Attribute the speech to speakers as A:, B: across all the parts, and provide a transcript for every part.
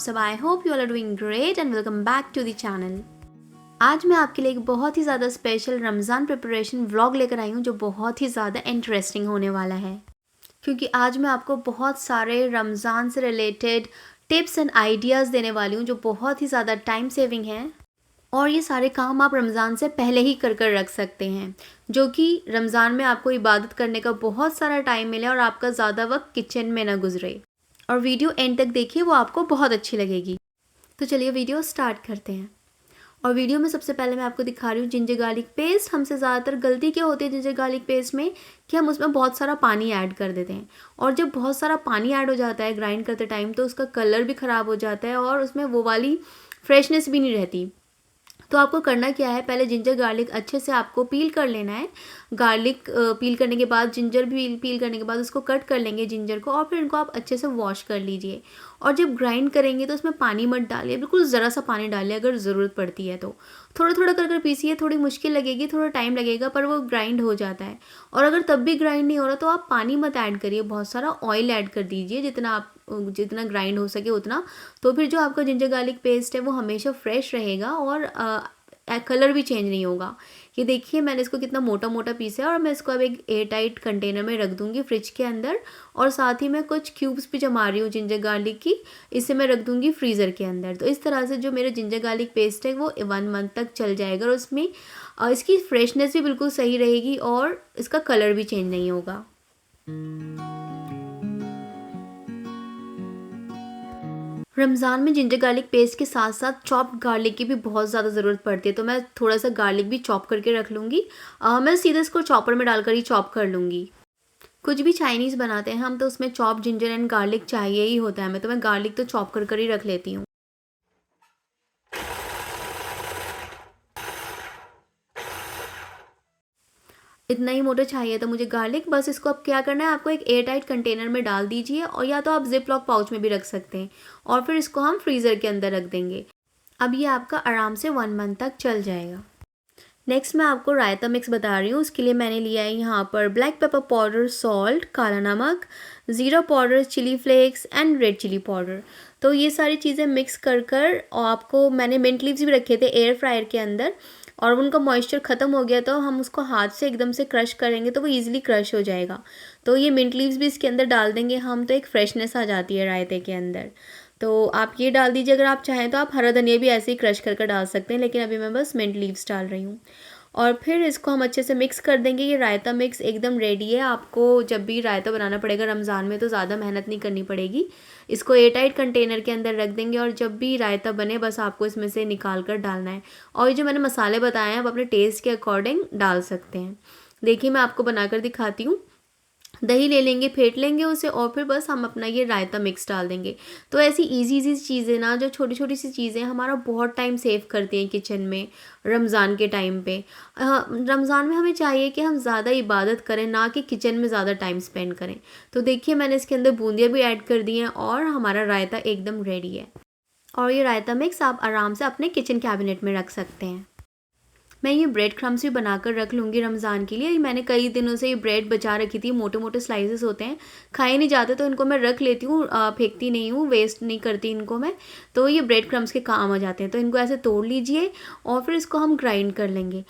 A: सब। I hope you all are doing great and welcome back to the channel. आज मैं आपके लिए एक बहुत ही ज़्यादा स्पेशल रमज़ान प्रिपरेशन व्लॉग लेकर आई हूँ जो बहुत ही ज़्यादा इंटरेस्टिंग होने वाला है, क्योंकि आज मैं आपको बहुत सारे रमज़ान से रिलेटेड टिप्स एंड आइडियाज़ देने वाली हूँ जो बहुत ही ज़्यादा टाइम सेविंग हैं और ये सारे काम आप रमज़ान से पहले ही कर कर रख सकते हैं, जो कि रमज़ान में आपको इबादत करने का बहुत सारा टाइम मिले और आपका ज़्यादा वक्त किचन में ना गुजरे। और वीडियो एंड तक देखिए, वो आपको बहुत अच्छी लगेगी। तो चलिए वीडियो स्टार्ट करते हैं। और वीडियो में सबसे पहले मैं आपको दिखा रही हूँ जिंजर गार्लिक पेस्ट। हमसे ज़्यादातर गलती क्या होती है जिंजर गार्लिक पेस्ट में कि हम उसमें बहुत सारा पानी ऐड कर देते हैं, और जब बहुत सारा पानी ऐड हो जाता है ग्राइंड करते टाइम तो उसका कलर भी ख़राब हो जाता है और उसमें वो वाली फ्रेशनेस भी नहीं रहती। तो आपको करना क्या है, पहले जिंजर गार्लिक अच्छे से आपको पील कर लेना है। गार्लिक पील करने के बाद जिंजर भी पील करने के बाद उसको कट कर लेंगे जिंजर को, और फिर इनको आप अच्छे से वॉश कर लीजिए। और जब ग्राइंड करेंगे तो उसमें पानी मत डालिए, बिल्कुल ज़रा सा पानी डालिए। अगर ज़रूरत पड़ती है तो थोड़ा थोड़ा कर कर पीसिए। थोड़ी मुश्किल लगेगी, थोड़ा टाइम लगेगा, पर वो ग्राइंड हो जाता है। और अगर तब भी ग्राइंड नहीं हो रहा तो आप पानी मत ऐड करिए, बहुत सारा ऑयल ऐड कर दीजिए, जितना ग्राइंड हो सके उतना। तो फिर जो आपका जिंजर गार्लिक पेस्ट है वो हमेशा फ्रेश रहेगा और कलर भी चेंज नहीं होगा। ये देखिए मैंने इसको कितना मोटा मोटा पीसा है, और मैं इसको अब एक एयर टाइट कंटेनर में रख दूंगी फ्रिज के अंदर। और साथ ही मैं कुछ क्यूब्स भी जमा रही हूँ जिंजर गार्लिक की, इसे मैं रख दूंगी फ्रीज़र के अंदर। तो इस तरह से जो मेरा जिंजर गार्लिक पेस्ट है वो 1 मंथ तक चल जाएगा, और उसमें इसकी फ्रेशनेस भी बिल्कुल सही रहेगी और इसका कलर भी चेंज नहीं होगा। रमज़ान में जिंजर गार्लिक पेस्ट के साथ साथ चॉप्ड गार्लिक की भी बहुत ज़्यादा ज़रूरत पड़ती है, तो मैं थोड़ा सा गार्लिक भी चॉप करके रख लूँगी। मैं सीधे इसको चॉपर में डालकर ही चॉप कर लूँगी। कुछ भी चाइनीज़ बनाते हैं हम तो उसमें चॉप जिंजर एंड गार्लिक चाहिए ही होता है हमें, तो मैं गार्लिक तो चॉप कर कर ही रख लेती हूँ। इतना ही मोटा चाहिए था मुझे गार्लिक। बस इसको अब क्या करना है, आपको एक एयर टाइट कंटेनर में डाल दीजिए, और या तो आप जिप लॉक पाउच में भी रख सकते हैं, और फिर इसको हम फ्रीज़र के अंदर रख देंगे। अब ये आपका आराम से 1 मंथ तक चल जाएगा। नेक्स्ट मैं आपको रायता मिक्स बता रही हूँ। उसके लिए मैंने लिया है यहाँ पर ब्लैक पेपर पाउडर, सॉल्ट, काला नमक, ज़ीरा powder, chilli flakes and red chilli powder. तो ये सारी चीज़ें मिक्स कर कर, और आपको मैंने मिंट लीव्स भी रखे थे एयर फ्रायर के अंदर, और उनका मॉइस्चर ख़त्म हो गया तो हम उसको हाथ से एकदम से क्रश करेंगे तो वो ईजिली क्रश हो जाएगा। तो ये मिंट लीव्स भी इसके अंदर डाल देंगे हम, तो एक फ्रेशनेस आ जाती है रायते के अंदर। तो आप ये डाल दीजिए। अगर आप चाहें तो आप हरा धनिया भी ऐसे ही क्रश करके डाल सकते हैं, लेकिन अभी मैं बस मिंट लीव्स डाल रही हूँ। और फिर इसको हम अच्छे से मिक्स कर देंगे। ये रायता मिक्स एकदम रेडी है। आपको जब भी रायता बनाना पड़ेगा रमज़ान में तो ज़्यादा मेहनत नहीं करनी पड़ेगी। इसको एयर टाइट कंटेनर के अंदर रख देंगे, और जब भी रायता बने बस आपको इसमें से निकाल कर डालना है। और ये जो मैंने मसाले बताए हैं आप अपने टेस्ट के अकॉर्डिंग डाल सकते हैं। देखिए मैं आपको बनाकर दिखाती हूँ। दही ले लेंगे, फेंट लेंगे उसे, और फिर बस हम अपना ये रायता मिक्स डाल देंगे। तो ऐसी इजी इजी चीज़ें ना, जो छोटी छोटी सी चीज़ें हमारा बहुत टाइम सेव करती हैं किचन में रमज़ान के टाइम पे। रमज़ान में हमें चाहिए कि हम ज़्यादा इबादत करें, ना कि किचन में ज़्यादा टाइम स्पेंड करें। तो देखिए मैंने इसके अंदर बूंदियाँ भी ऐड कर दी हैं, और हमारा रायता एकदम रेडी है। और ये रायता मिक्स आप आराम से अपने किचन कैबिनेट में रख सकते हैं। मैं ये ब्रेड क्रम्स भी बनाकर रख लूँगी रमज़ान के लिए। मैंने कई दिनों से ये ब्रेड बचा रखी थी, मोटे मोटे स्लाइसेस होते हैं, खाए नहीं जाते तो इनको मैं रख लेती हूँ, फेंकती नहीं हूँ, वेस्ट नहीं करती इनको मैं। तो ये ब्रेड क्रम्स के काम आ जाते हैं। तो इनको ऐसे तोड़ लीजिए और फिर इसको हम ग्राइंड कर लेंगे।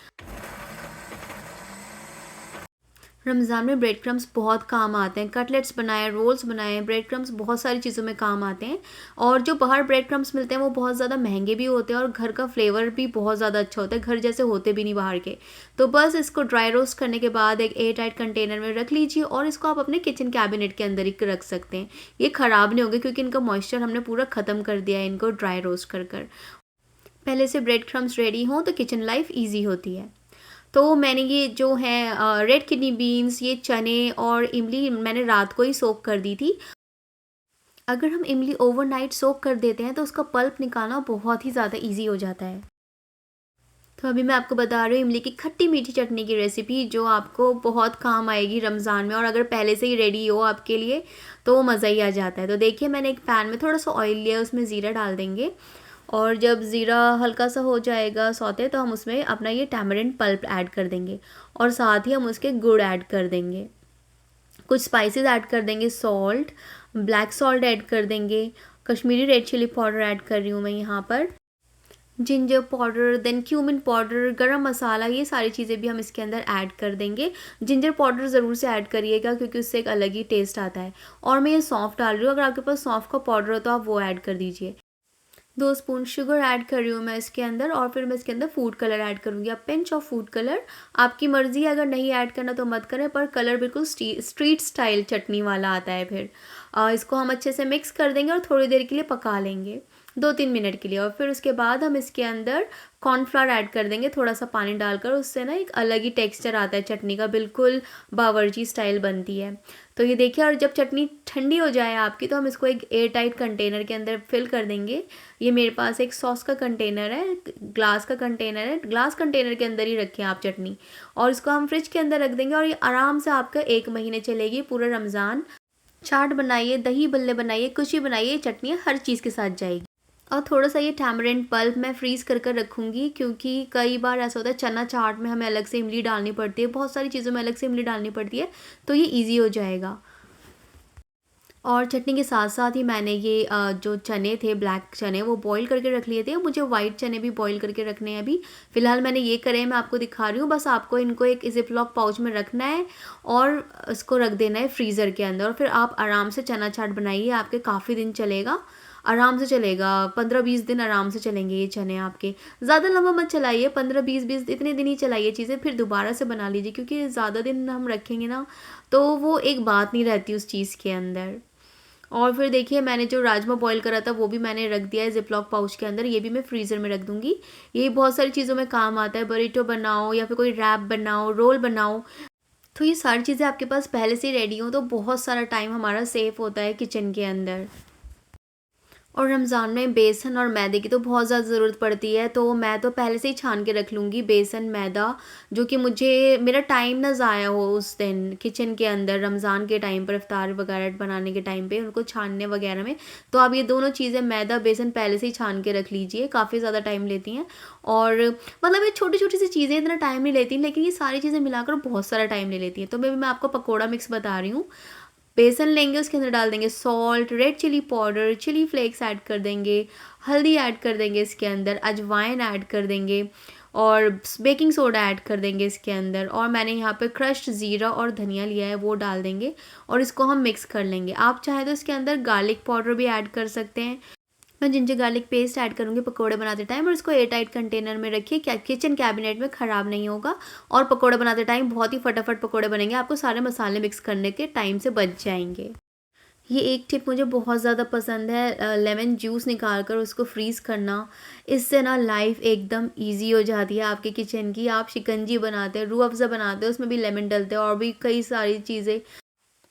A: रमज़ान में ब्रेड क्रम्स बहुत काम आते हैं। कटलेट्स बनाए, रोल्स बनाए, ब्रेड क्रम्स बहुत सारी चीज़ों में काम आते हैं। और जो बाहर ब्रेड क्रम्स मिलते हैं वो बहुत ज़्यादा महंगे भी होते हैं, और घर का फ्लेवर भी बहुत ज़्यादा अच्छा होता है, घर जैसे होते भी नहीं बाहर के। तो बस इसको ड्राई रोस्ट करने के बाद एक एयर टाइट कंटेनर में रख लीजिए, और इसको आप अपने किचन कैबिनेट के अंदर ही रख सकते हैं। ये ख़राब नहीं होंगे क्योंकि इनका मॉइस्चर हमने पूरा ख़त्म कर दिया है इनको ड्राई रोस्ट कर कर। पहले से ब्रेड क्रम्स रेडी हों तो किचन लाइफ ईजी होती है। तो मैंने ये जो है रेड किडनी बीन्स, ये चने और इमली मैंने रात को ही सोक कर दी थी। अगर हम इमली ओवरनाइट सोक कर देते हैं तो उसका पल्प निकालना बहुत ही ज़्यादा इजी हो जाता है। तो अभी मैं आपको बता रही हूँ इमली की खट्टी मीठी चटनी की रेसिपी, जो आपको बहुत काम आएगी रमज़ान में, और अगर पहले से ही रेडी हो आपके लिए तो मज़ा ही आ जाता है। तो देखिए मैंने एक पैन में थोड़ा सा ऑयल लिया, उसमें ज़ीरा डाल देंगे, और जब ज़ीरा हल्का सा हो जाएगा सौते तो हम उसमें अपना ये टैमरिंड पल्प ऐड कर देंगे, और साथ ही हम उसके गुड़ ऐड कर देंगे। कुछ स्पाइसेस ऐड कर देंगे, सॉल्ट, ब्लैक सॉल्ट ऐड कर देंगे, Kashmiri red chilli powder add कर रही हूँ मैं यहाँ पर, ginger powder, then cumin powder, गरम मसाला, ये सारी चीज़ें भी हम इसके अंदर ऐड कर देंगे। जिंजर पाउडर ज़रूर से ऐड करिएगा क्योंकि उससे एक अलग ही टेस्ट आता है। और मैं ये सौंफ डाल रही हूँ, अगर आपके पास सौंफ का पाउडर हो तो आप वो ऐड कर दीजिए। 2 स्पून शुगर ऐड कर रही हूँ मैं इसके अंदर, और फिर मैं इसके अंदर फूड कलर ऐड करूँगी। अब पिंच ऑफ फूड कलर, आपकी मर्ज़ी है, अगर नहीं ऐड करना तो मत करें, पर कलर बिल्कुल स्ट्रीट स्टाइल चटनी वाला आता है फिर। इसको हम अच्छे से मिक्स कर देंगे और थोड़ी देर के लिए पका लेंगे, 2-3 मिनट के लिए। और फिर उसके बाद हम इसके अंदर कॉर्नफ्लावर ऐड कर देंगे थोड़ा सा पानी डालकर, उससे ना एक अलग ही टेक्सचर आता है चटनी का, बिल्कुल बावर्ची स्टाइल बनती है। तो ये देखिए, और जब चटनी ठंडी हो जाए आपकी तो हम इसको एक एयर टाइट कंटेनर के अंदर फिल कर देंगे। ये मेरे पास एक सॉस का कंटेनर है, ग्लास का कंटेनर है, ग्लास कंटेनर के अंदर ही रखें आप चटनी, और इसको हम फ्रिज के अंदर रख देंगे और ये आराम से आपका 1 महीने चलेगी, पूरा रमज़ान। चाट बनाइए, दही बल्ले बनाइए, कुछ भी बनाइए, चटनी हर चीज़ के साथ जाएगी। और थोड़ा-सा ये टैमरिंड पल्प मैं फ्रीज़ कर कर रखूँगी, क्योंकि कई बार ऐसा होता है चना चाट में हमें अलग से इमली डालनी पड़ती है, बहुत सारी चीज़ों में अलग से इमली डालनी पड़ती है, तो ये ईज़ी हो जाएगा। और चटनी के साथ-साथ ही मैंने ये जो चने थे, ब्लैक चने, वो बॉयल करके रख लिए थे। मुझे वाइट चने भी बॉयल करके रखने हैं अभी। फ़िलहाल मैंने ये करे हैं, मैं आपको दिखा रही हूँ। बस आपको इनको एक ज़िप-लॉक पाउच में रखना है और इसको रख देना है फ्रीज़र के अंदर, और फिर आप आराम से चना चाट बनाइए, आपके काफ़ी दिन चलेगा, आराम से चलेगा, 15-20 दिन आराम से चलेंगे ये चने आपके। ज़्यादा लंबा मत चलाइए, 15-20 इतने दिन ही चलाइए चीज़ें, फिर दोबारा से बना लीजिए, क्योंकि ज़्यादा दिन हम रखेंगे ना, तो वो एक बात नहीं रहती उस चीज़ के अंदर। और फिर देखिए, मैंने जो राजमा बॉईल करा था वो भी मैंने रख दिया है ज़िप-लॉक पाउच के अंदर, ये भी मैं फ्रीज़र में रख दूँगी। ये बहुत सारी चीज़ों में काम आता है, बरीटो बनाओ या फिर कोई रैप बनाओ, रोल बनाओ, तो ये सारी चीज़ें आपके पास पहले से ही रेडी हों तो बहुत सारा टाइम हमारा सेव होता है किचन के अंदर। और रमज़ान में बेसन और मैदे की तो बहुत ज़्यादा ज़रूरत पड़ती है, तो मैं तो पहले से ही छान के रख लूँगी बेसन, मैदा, जो कि मुझे मेरा टाइम ना ज़ाया हो उस दिन किचन के अंदर रमज़ान के टाइम पर, इफ्तार वगैरह बनाने के टाइम पे उनको छानने वगैरह में। तो आप ये दोनों चीज़ें, मैदा, बेसन, पहले से ही छान के रख लीजिए, काफ़ी ज़्यादा टाइम लेती हैं। और मतलब ये छोटी-छोटी सी चीज़ें इतना टाइम नहीं लेती, लेकिन ये सारी चीज़ें मिलाकर बहुत सारा टाइम ले लेती हैं। तो मैं आपको पकोड़ा मिक्स बता रही हूँ। बेसन लेंगे, उसके अंदर डाल देंगे salt, red chilli powder, chilli flakes add कर देंगे, हल्दी ऐड कर देंगे इसके अंदर, अजवाइन ऐड कर देंगे, और बेकिंग सोडा ऐड कर देंगे इसके अंदर, और मैंने यहाँ पे क्रश्ड ज़ीरा और धनिया लिया है वो डाल देंगे, और इसको हम मिक्स कर लेंगे। आप चाहें तो इसके अंदर गार्लिक पाउडर भी ऐड कर सकते हैं। मैं जिंजर गार्लिक पेस्ट ऐड करूँगी पकोड़े बनाते टाइम, और इसको एयर टाइट कंटेनर में रखिए, क्या किचन कैबिनेट में ख़राब नहीं होगा, और पकोड़े बनाते टाइम बहुत ही फटाफट पकोड़े बनेंगे, आपको सारे मसाले मिक्स करने के टाइम से बच जाएंगे। ये एक टिप मुझे बहुत ज़्यादा पसंद है, लेमन जूस निकाल कर उसको फ्रीज़ करना, इससे ना लाइफ एकदम इजी हो जाती है आपके किचन की। आप शिकंजी बनाते हैं, रूह अफ़ज़ा बनाते हैं, उसमें भी लेमन डलते हैं, और भी कई सारी चीज़ें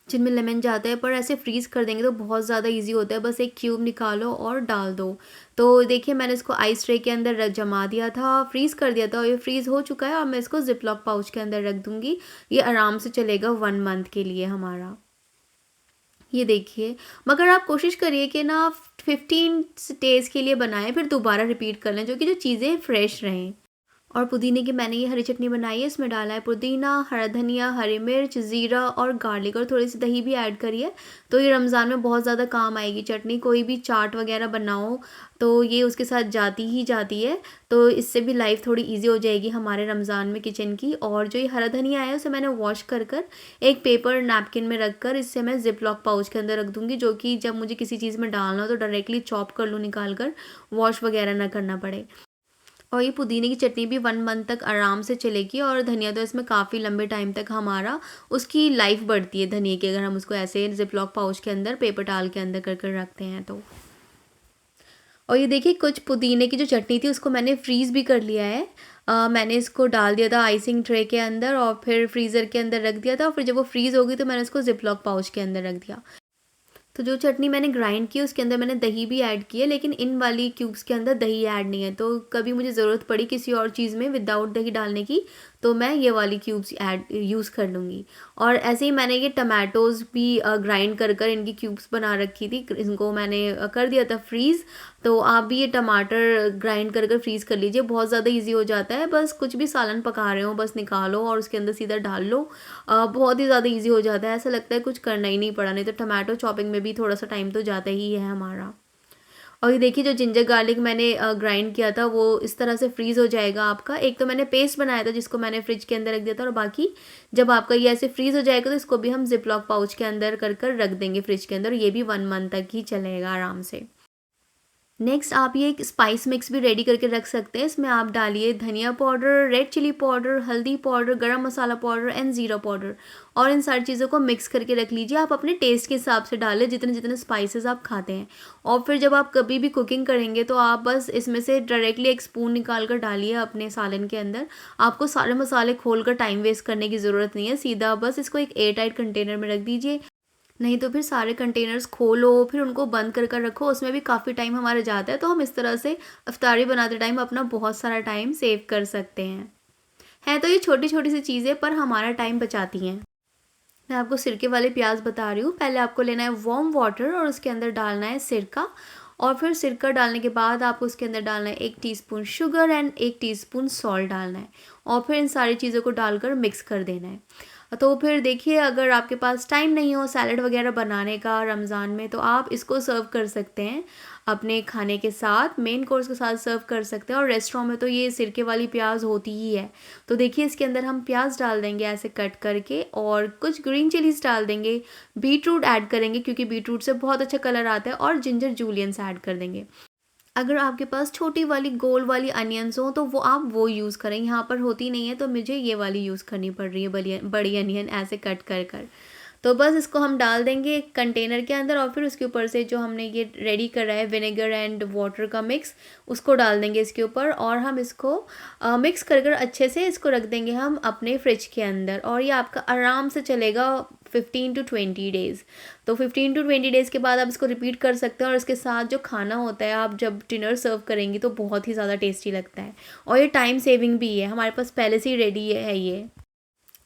A: जिनमें लेमन जाता है, पर ऐसे फ्रीज़ कर देंगे तो बहुत ज़्यादा ईज़ी होता है, बस एक क्यूब निकालो और डाल दो। तो देखिए, मैंने इसको आइस ट्रे के अंदर जमा दिया था, फ्रीज़ कर दिया था, और ये फ्रीज़ हो चुका है, और मैं इसको ज़िप-लॉक पाउच के अंदर रख दूँगी। ये आराम से चलेगा 1 मंथ के लिए हमारा। ये देखिए, मगर आप कोशिश करिए कि ना 15 डेज़ के लिए बनाएँ, फिर दोबारा रिपीट कर लें, जो कि जो चीज़ें फ्रेश रहें। और पुदीने की मैंने ये हरी चटनी बनाई है, इसमें डाला है पुदीना, हरा धनिया, हरी मिर्च, ज़ीरा और गार्लिक, और थोड़ी सी दही भी ऐड करी है। तो ये रमज़ान में बहुत ज़्यादा काम आएगी चटनी, कोई भी चाट वगैरह बनाओ तो ये उसके साथ जाती ही जाती है। तो इससे भी लाइफ थोड़ी इजी हो जाएगी हमारे रमज़ान में किचन की। और जो ये हरा धनिया है उसे मैंने वॉश कर कर एक पेपर नैपकिन में रख कर इससे मैं ज़िप लॉक पाउच के अंदर रख दूँगी, जो कि जब मुझे किसी चीज़ में डालना हो तो डायरेक्टली चॉप कर लूँ निकाल कर, वॉश वगैरह ना करना पड़े। और ये पुदीने की चटनी भी 1 मंथ तक आराम से चलेगी, और धनिया तो इसमें काफ़ी लंबे टाइम तक हमारा उसकी लाइफ बढ़ती है धनिया की, अगर हम उसको ऐसे ज़िप-लॉक पाउच के अंदर पेपर टाल के अंदर कर कर रखते हैं तो। और ये देखिए, कुछ पुदीने की जो चटनी थी उसको मैंने फ्रीज़ भी कर लिया है। मैंने इसको डाल दिया था आइसिंग ट्रे के अंदर और फिर फ्रीज़र के अंदर रख दिया था, और फिर जब वो फ्रीज़ हो गई तो मैंने उसको ज़िप-लॉक पाउच के अंदर रख दिया। तो जो चटनी मैंने ग्राइंड की उसके अंदर मैंने दही भी ऐड की है, लेकिन इन वाली क्यूब्स के अंदर दही ऐड नहीं है। तो कभी मुझे ज़रूरत पड़ी किसी और चीज़ में विदाउट दही डालने की, तो मैं ये वाली क्यूब्स ऐड यूज़ कर लूँगी। और ऐसे ही मैंने ये टमाटोज़ भी ग्राइंड कर कर इनकी क्यूब्स बना रखी थी, इनको मैंने कर दिया था फ्रीज़। तो आप भी ये टमाटर ग्राइंड कर कर फ्रीज़ कर लीजिए, बहुत ज़्यादा ईजी हो जाता है। बस कुछ भी सालन पका रहे हो बस निकालो और उसके अंदर सीधा डाल लो, बहुत ही ज़्यादा ईजी हो जाता है, ऐसा लगता है कुछ करना ही नहीं पड़ा। नहीं तो टमाटो चॉपिंग में भी थोड़ा सा टाइम तो जाता ही है हमारा। और ये देखिए जो जिंजर गार्लिक मैंने ग्राइंड किया था वो इस तरह से फ्रीज़ हो जाएगा आपका। एक तो मैंने पेस्ट बनाया था जिसको मैंने फ्रिज के अंदर रख दिया था, और बाकी जब आपका ये ऐसे फ्रीज़ हो जाएगा तो इसको भी हम जिप लॉक पाउच के अंदर कर रख देंगे फ्रिज के अंदर। ये भी 1 मंथ तक ही चलेगा आराम से। नेक्स्ट आप ये एक स्पाइस मिक्स भी रेडी करके रख सकते हैं। इसमें आप डालिए धनिया पाउडर, रेड चिली पाउडर, हल्दी पाउडर, गरम मसाला पाउडर एंड ज़ीरा पाउडर, और इन सारी चीज़ों को मिक्स करके रख लीजिए। आप अपने टेस्ट के हिसाब से डालें जितने जितने स्पाइसेस आप खाते हैं। और फिर जब आप कभी भी कुकिंग करेंगे तो आप बस इसमें से डायरेक्टली एक स्पून निकाल कर डालिए अपने सालन के अंदर। आपको सारे मसाले खोल कर टाइम वेस्ट करने की ज़रूरत नहीं है, सीधा बस इसको एक एयर टाइट कंटेनर में रख दीजिए। नहीं तो फिर सारे कंटेनर्स खोलो फिर उनको बंद कर रखो, उसमें भी काफ़ी टाइम हमारा जाता है। तो हम इस तरह से इफ्तारी बनाते टाइम अपना बहुत सारा टाइम सेव कर सकते हैं तो ये छोटी छोटी सी चीज़ें पर हमारा टाइम बचाती हैं। मैं आपको सिरके वाले प्याज बता रही हूँ। पहले आपको लेना है वार्म वाटर और उसके अंदर डालना है सिरका, और फिर सिरका डालने के बाद आपको उसके अंदर डालना है 1 teaspoon sugar and 1 teaspoon salt डालना है, और फिर इन सारी चीज़ों को डालकर मिक्स कर देना है। तो फिर देखिए अगर आपके पास टाइम नहीं हो सैलड वगैरह बनाने का रमज़ान में, तो आप इसको सर्व कर सकते हैं अपने खाने के साथ, मेन कोर्स के साथ सर्व कर सकते हैं। और रेस्टोरेंट में तो ये सिरके वाली प्याज होती ही है। तो देखिए इसके अंदर हम प्याज डाल देंगे ऐसे कट करके, और कुछ ग्रीन चिलीज डाल देंगे, बीटरूट ऐड करेंगे क्योंकि बीटरूट से बहुत अच्छा कलर आता है, और जिंजर जूलियंस ऐड कर देंगे। अगर आपके पास छोटी वाली गोल वाली अनियंस हो तो वो आप वो यूज़ करें। यहाँ पर होती नहीं है तो मुझे ये वाली यूज़ करनी पड़ रही है, बड़ी अनियन ऐसे कट कर। तो बस इसको हम डाल देंगे एक कंटेनर के अंदर, और फिर उसके ऊपर से जो हमने ये रेडी करा है विनेगर एंड वाटर का मिक्स, उसको डाल देंगे इसके ऊपर, और हम इसको मिक्स कर अच्छे से इसको रख देंगे हम अपने फ्रिज के अंदर। और ये आपका आराम से चलेगा 15 to 20 डेज़। तो 15 to 20 डेज़ के बाद आप इसको रिपीट कर सकते हैं, और इसके साथ जो खाना होता है आप जब डिनर सर्व करेंगी तो बहुत ही ज़्यादा टेस्टी लगता है, और ये टाइम सेविंग भी है, हमारे पास पहले से ही रेडी है ये।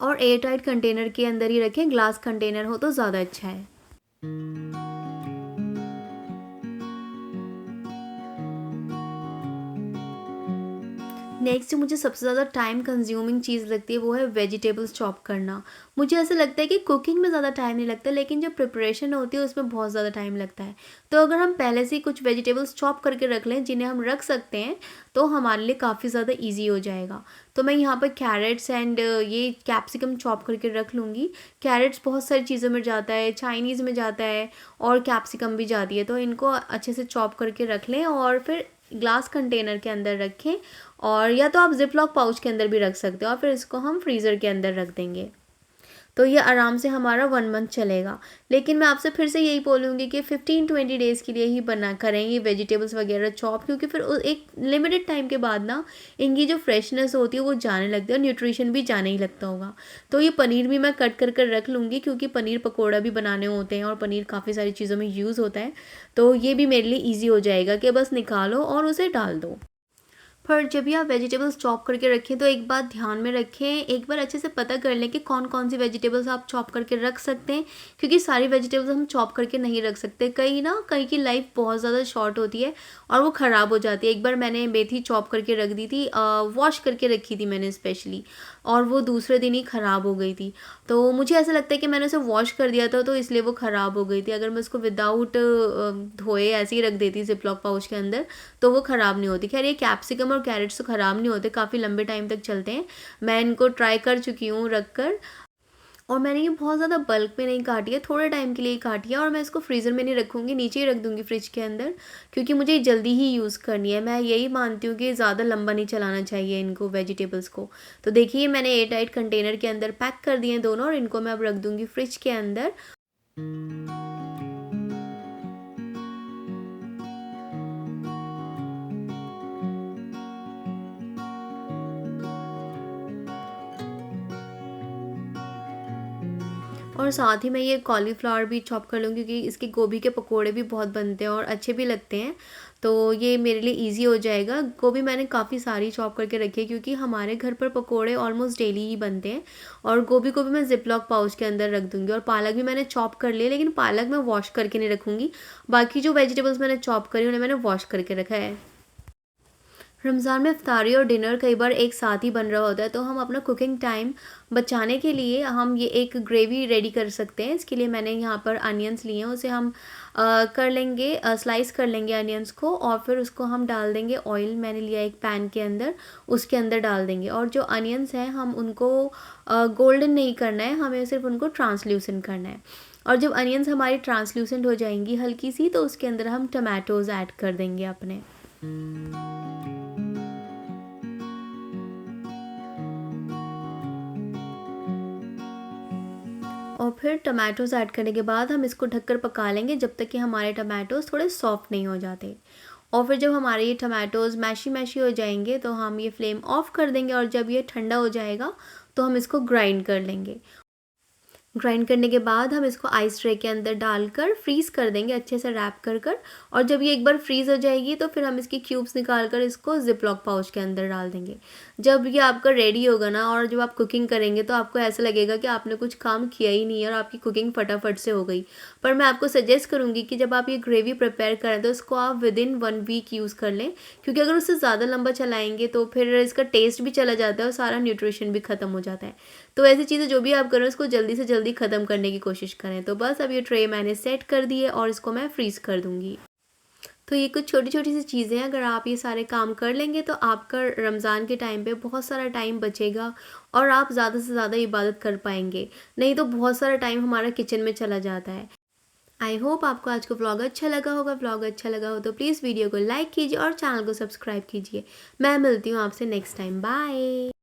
A: और एयर टाइट कंटेनर के अंदर ही रखें, ग्लास कंटेनर हो तो ज़्यादा अच्छा है। नेक्स्ट जो मुझे सबसे ज़्यादा टाइम कंज्यूमिंग चीज़ लगती है वो है वेजिटेबल्स चॉप करना। मुझे ऐसा लगता है कि कुकिंग में ज़्यादा टाइम नहीं लगता, लेकिन जो प्रिपरेशन होती है उसमें बहुत ज़्यादा टाइम लगता है। तो अगर हम पहले से ही कुछ वेजिटेबल्स चॉप करके रख लें जिन्हें हम रख सकते हैं, तो हमारे लिए काफ़ी ज़्यादा ईजी हो जाएगा। तो मैं यहाँ पर कैरेट्स एंड ये कैप्सिकम चॉप करके रख लूँगी। कैरेट्स बहुत सारी चीज़ों में जाता है, चाइनीज़ में जाता है, और कैप्सिकम भी जाती है। तो इनको अच्छे से चॉप करके रख लें, और फिर ग्लास कंटेनर के अंदर रखें, और या तो आप जिप लॉक पाउच के अंदर भी रख सकते हो, और फिर इसको हम फ्रीज़र के अंदर रख देंगे। तो ये आराम से हमारा 1 मंथ चलेगा। लेकिन मैं आपसे फिर से यही बोलूँगी कि 15-20 डेज़ के लिए ही बना करें ये वेजिटेबल्स वगैरह चॉप, क्योंकि फिर एक लिमिटेड टाइम के बाद ना इनकी जो फ्रेशनेस होती है वो जाने लगती है, और न्यूट्रिशन भी जाने ही लगता होगा। तो ये पनीर भी मैं कट कर रख लूँगी, क्योंकि पनीर पकौड़ा भी बनाने होते हैं और पनीर काफ़ी सारी चीज़ों में यूज़ होता है। तो ये भी मेरे लिए ईजी हो जाएगा कि बस निकालो और उसे डाल दो। पर जब भी आप वेजिटेबल्स चॉप करके रखें तो एक बात ध्यान में रखें, एक बार अच्छे से पता कर लें कि कौन कौन सी वेजिटेबल्स आप चॉप करके रख सकते हैं, क्योंकि सारी वेजिटेबल्स हम चॉप करके नहीं रख सकते। कई की लाइफ बहुत ज़्यादा शॉर्ट होती है और वो ख़राब हो जाती है। एक बार मैंने मेथी चॉप करके रख दी थी, वॉश करके रखी थी मैंने स्पेशली, और वो दूसरे दिन ही ख़राब हो गई थी। तो मुझे ऐसा लगता है कि मैंने उसे वॉश कर दिया था तो इसलिए वो ख़राब हो गई थी। अगर मैं उसको विदाउट धोए ऐसे ही रख देती जिपलॉक पाउच के अंदर तो वो ख़राब नहीं होती। खैर ये कैप्सिकम और कैरेट्स तो ख़राब नहीं होते, काफ़ी लंबे टाइम तक चलते हैं। मैं इनको ट्राई कर चुकी हूँ रख कर, और मैंने ये बहुत ज़्यादा बल्क में नहीं काटी है, थोड़े टाइम के लिए ही काटी है। और मैं इसको फ्रीज़र में नहीं रखूँगी, नीचे ही रख दूँगी फ्रिज के अंदर, क्योंकि मुझे जल्दी ही यूज़ करनी है। मैं यही मानती हूँ कि ज़्यादा लंबा नहीं चलाना चाहिए इनको वेजिटेबल्स को। तो देखिए मैंने एयर टाइट कंटेनर के अंदर पैक कर दिए दोनों, और इनको मैं अब रख दूँगी फ्रिज के अंदर। और साथ ही मैं ये कॉलीफ्लावर भी चॉप कर लूँगी, क्योंकि इसके गोभी के पकोड़े भी बहुत बनते हैं और अच्छे भी लगते हैं। तो ये मेरे लिए इजी हो जाएगा। गोभी मैंने काफ़ी सारी चॉप करके रखी है, क्योंकि हमारे घर पर पकोड़े ऑलमोस्ट डेली ही बनते हैं। और गोभी को भी मैं जिपलॉक पाउच के अंदर रख दूँगी। और पालक भी मैंने चॉप कर लिया, लेकिन पालक मैं वॉश करके नहीं रखूँगी। बाकी जो वेजिटेबल्स मैंने चॉप करी उन्हें मैंने वॉश करके रखा है। रमज़ान में इफ्तारी और डिनर कई बार एक साथ ही बन रहा होता है, तो हम अपना कुकिंग टाइम बचाने के लिए हम ये एक ग्रेवी रेडी कर सकते हैं। इसके लिए मैंने यहाँ पर अनियंस लिए हैं, उसे हम कर लेंगे, स्लाइस कर लेंगे अनियंस को, और फिर उसको हम डाल देंगे ऑयल मैंने लिया एक पैन के अंदर, उसके अंदर डाल देंगे। और जो अनियंस हैं हम उनको गोल्डन नहीं करना है, हमें सिर्फ उनको ट्रांसल्यूसेंट करना है। और जब अनियंस हमारी ट्रांसल्यूसेंट हो जाएंगी हल्की सी, तो उसके अंदर हम टमाटोज़ ऐड कर देंगे अपने। और फिर टमाटोज़ ऐड करने के बाद हम इसको ढककर पका लेंगे जब तक कि हमारे टमाटोज़ थोड़े सॉफ्ट नहीं हो जाते। और फिर जब हमारे ये टमाटोज़ मैशी मैशी हो जाएंगे तो हम ये फ्लेम ऑफ कर देंगे, और जब ये ठंडा हो जाएगा तो हम इसको ग्राइंड कर लेंगे। ग्राइंड करने के बाद हम इसको आइस ट्रे के अंदर डालकर फ्रीज़ कर देंगे, अच्छे से रैप कर कर। और जब ये एक बार फ्रीज़ हो जाएगी तो फिर हम इसकी क्यूब्स निकाल कर इसको ज़िप-लॉक पाउच के अंदर डाल देंगे। जब ये आपका रेडी होगा ना, और जब आप कुकिंग करेंगे तो आपको ऐसा लगेगा कि आपने कुछ काम किया ही नहीं है और आपकी कुकिंग फटाफट से हो गई। पर मैं आपको सजेस्ट करूँगी कि जब आप ये ग्रेवी प्रिपेयर करें तो इसको आप विदिन 1 वीक यूज़ कर लें, क्योंकि अगर उससे ज़्यादा लंबा चलाएँगे तो फिर इसका टेस्ट भी चला जाता है और सारा न्यूट्रिशन भी ख़त्म हो जाता है। तो ऐसी चीज़ें जो भी आप करें उसको जल्दी से जल्दी ख़त्म करने की कोशिश करें। तो बस अब ये ट्रे मैंने सेट कर दी है और इसको मैं फ्रीज़ कर दूँगी। तो ये कुछ छोटी-छोटी सी चीज़ें हैं, अगर आप ये सारे काम कर लेंगे तो आपका रमज़ान के टाइम पे बहुत सारा टाइम बचेगा और आप ज़्यादा से ज़्यादा इबादत कर पाएँगे। नहीं तो बहुत सारा टाइम हमारा किचन में चला जाता है। आई होप आपको आज का व्लॉग अच्छा लगा होगा। व्लॉग अच्छा लगा हो तो प्लीज़ वीडियो को लाइक कीजिए और चैनल को सब्सक्राइब कीजिए। मैं मिलती हूँ आपसे नेक्स्ट टाइम। बाय।